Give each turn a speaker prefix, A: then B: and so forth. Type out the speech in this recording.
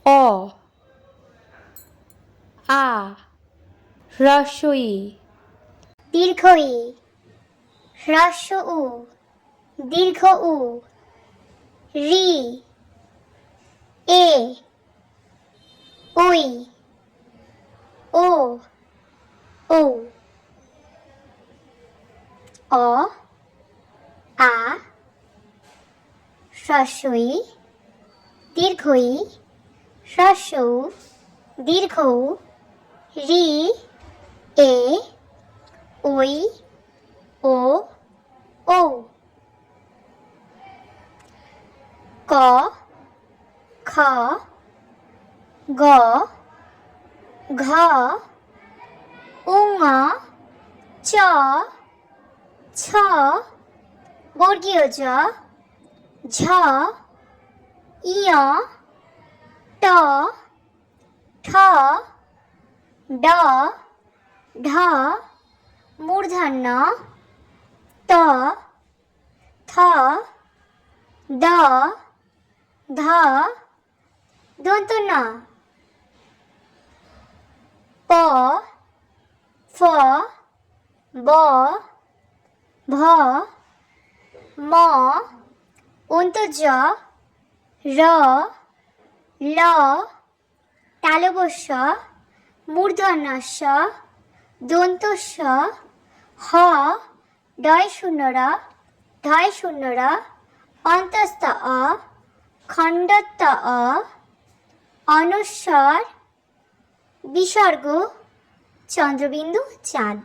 A: অ আ হ্রস্ব ই
B: দীর্ঘ ই, হ্রস্ব উ, দীর্ঘ উ, রি, এ, ওই, ও, ও, অ, আ, হ্রস্ব ই, দীর্ঘ ই, হ্রস্ব উ, দীর্ঘ উ, রি, এ, ওই, ও, ও, ক, খ, গ, ঘ, উঙ, চ, ছ, বর্গীয় জ, ঝ, ইয়, ট, ঠ, ড, ঢ, মূর্ধন্য ত, থ, দ, ধ, দন্ত ন, প, ফ, ব, ভ, ম, অন্তর্জ, র, ল, তালবস্য, মূর্ধন্যস্য, দন্তস্য, হ, ডয় শূন্য র, ঢয় শূন্য র, অন্তস্থ অ, খণ্ডত্ব অ, অনস্বর, বিসর্গ, চন্দ্রবিন্দু, চাঁদ।